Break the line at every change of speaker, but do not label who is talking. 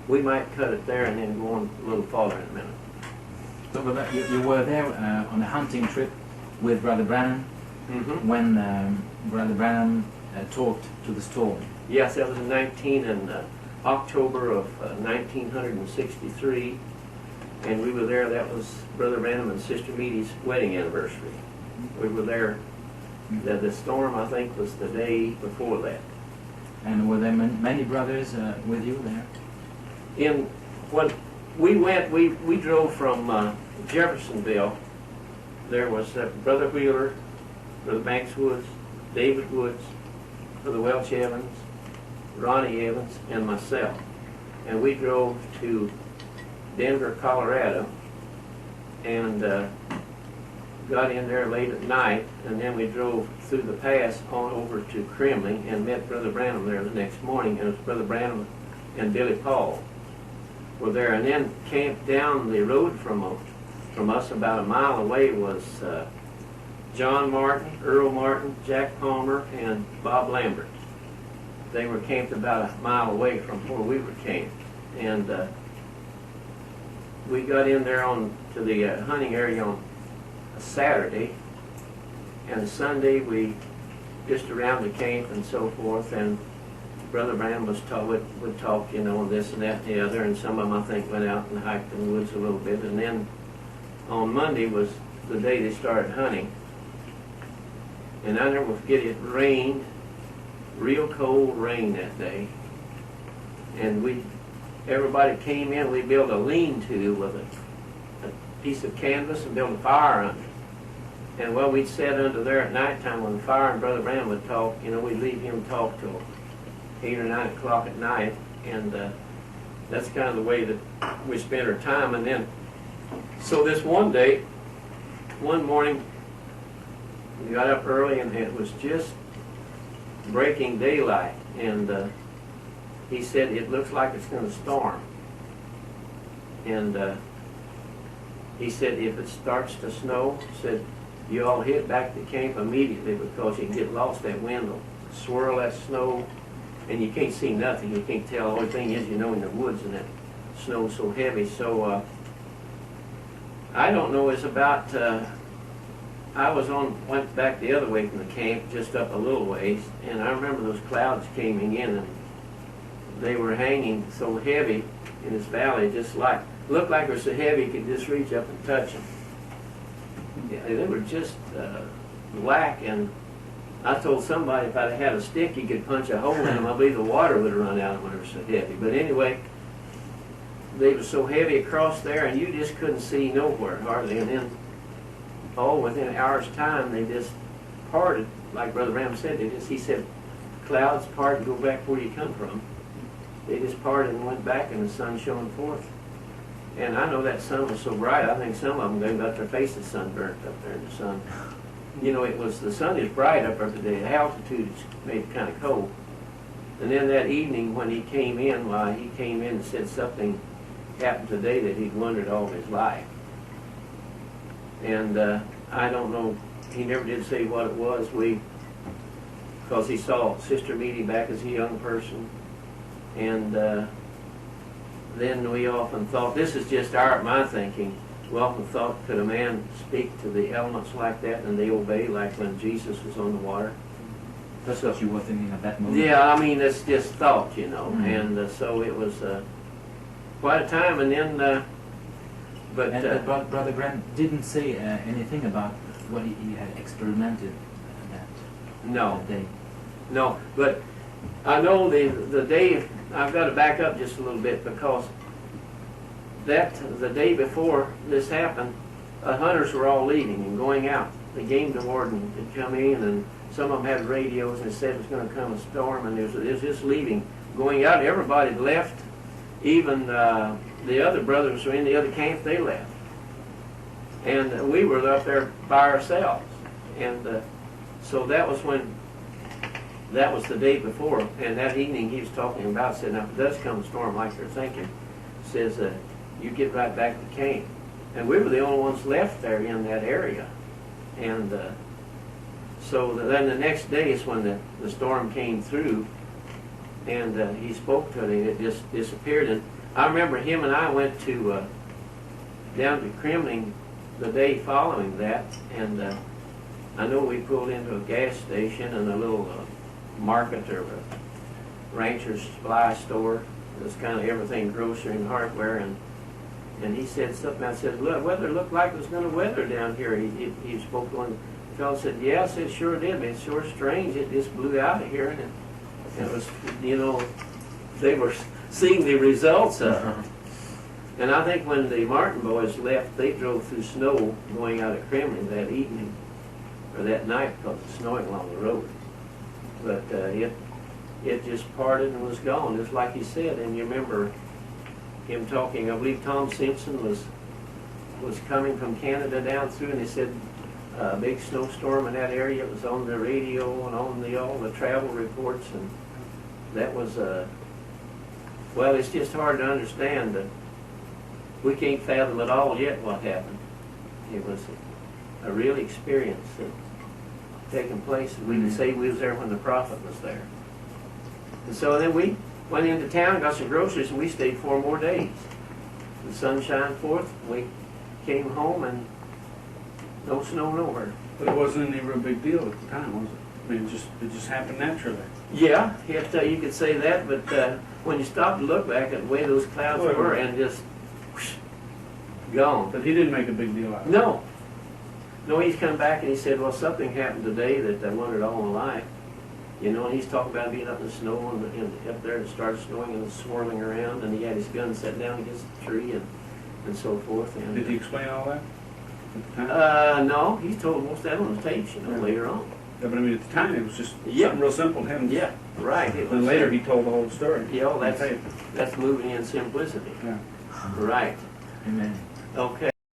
we might cut it there and then go on a little farther in a minute.
So you were there on a hunting trip with Brother Branham when Brother Branham talked to the storm.
Yes, that was in October of 1963, and we were there. That was Brother Branham and Sister Meady's wedding anniversary. We were there. The storm, I think, was the day before that.
And were there many brothers with you there?
When we went, we drove from Jeffersonville. There was Brother Wheeler, Brother Banks Woods, David Woods, Brother Welch Evans, Ronnie Evans, and myself. And we drove to Denver, Colorado, and got in there late at night, and then we drove through the pass on over to Kremling and met Brother Branham there the next morning, and it was Brother Branham and Billy Paul were there. And then camped down the road from us about a mile away was John Martin, Earl Martin, Jack Palmer, and Bob Lambert. They were camped about a mile away from where we were camped. And we got in there to the hunting area on a Saturday, and Sunday we just around the camp and so forth, and Brother Branham would talk, this and that and the other, and some of them I think went out and hiked in the woods a little bit. And then on Monday was the day they started hunting, and I never forget, it rained, real cold rain that day, and everybody came in. We built a lean-to with a piece of canvas and built a fire under it. And we'd sit under there at nighttime when the fire, and Brother Branham would talk. We'd leave him talk till 8 or 9 o'clock at night, and that's kind of the way that we spent our time. And then, so this one morning, we got up early, and it was just breaking daylight, and he said, "It looks like it's going to storm." And he said, "If it starts to snow," said, "you all head back to camp immediately, because you can get lost. That wind will swirl that snow, and you can't see nothing. You can't tell. The only thing is, in the woods, and that snow's so heavy." So I don't know. It's about I went back the other way from the camp, just up a little ways, and I remember those clouds coming in, and they were hanging so heavy in this valley, looked like they were so heavy you could just reach up and touch them. Yeah, they were just black, and I told somebody if I'd had a stick you could punch a hole in them, I believe the water would have run out of them when they were so heavy. But anyway, they were so heavy across there, and you just couldn't see nowhere hardly. And then, within an hour's time, they just parted, like Brother Branham said. He said, "Clouds part and go back where you come from." They just parted and went back, and the sun shone forth. And I know that sun was so bright, I think some of them, they got their faces sunburnt up there in the sun. The sun is bright up there, but the altitude made it kind of cold. And then that evening when he came in, and said something happened today that he'd wondered all his life. And I don't know, he never did say what it was. Because he saw Sister Meady back as a young person. And then we often thought, this is just my thinking, we often thought, could a man speak to the elements like that and they obey, like when Jesus was on the water?
That's what you were thinking at that moment?
Yeah, it's just thought, And so it was quite a time. And then,
but Brother Branham didn't say anything about what he had experimented that day.
No, but I know the day, I've got to back up just a little bit, because the day before this happened, hunters were all leaving and going out. The game warden had come in, and some of them had radios, and they said it was going to come a storm, and it was just leaving, going out. Everybody had left. Even the other brothers who were in the other camp, they left. And we were up there by ourselves. And so that was the day before. And that evening he was talking about, said, now if it does come a storm like they're thinking, says, you get right back to camp. And we were the only ones left there in that area. And so then the next day is when the storm came through. and he spoke to it, and it just disappeared. And I remember him and I went to down to Kremling the day following that, and I know we pulled into a gas station and a little market or a rancher's supply store. It was kind of everything, grocery and hardware, and he said something. I said, "Look, weather looked like it was going to weather down here." He spoke to one fellow, said, "Yeah," I said, "Sure did, but it's sure strange. It just blew out of here." And it was, you know, they were seeing the results of it. And I think when the Martin boys left, they drove through snow going out of Kremlin that evening, or that night, because it was snowing along the road. But it just parted and was gone, just like he said. And you remember him talking, I believe Tom Simpson was coming from Canada down through, and he said a big snowstorm in that area. It was on the radio and on all the travel reports, and that was, well, it's just hard to understand. We can't fathom at all yet what happened. It was a real experience taking place. We can say we was there when the prophet was there. And so then we went into town, got some groceries, and we stayed 4 more days. The sun shined forth. We came home, and no snow nowhere.
But it wasn't any real big deal at the time, was it? I mean, it just happened naturally.
Yeah, you could say that, but when you stop to look back at the way those clouds were, and just whoosh, gone.
But he didn't make a big deal out of it.
No, he's come back and he said, well, something happened today that I wondered all my life. You know, and he's talking about being up in the snow and up there, and it started snowing and swirling around, and he had his gun set down against the tree and so forth. And,
did he explain all that at the time?
No, he told most of that on the tapes, you know, later on.
Yeah, but I mean, at the time, it was just something real simple. Him.
Yeah, right.
Then later, he told the whole story.
Yeah, that's moving in simplicity.
Yeah.
Right.
Amen.
Okay.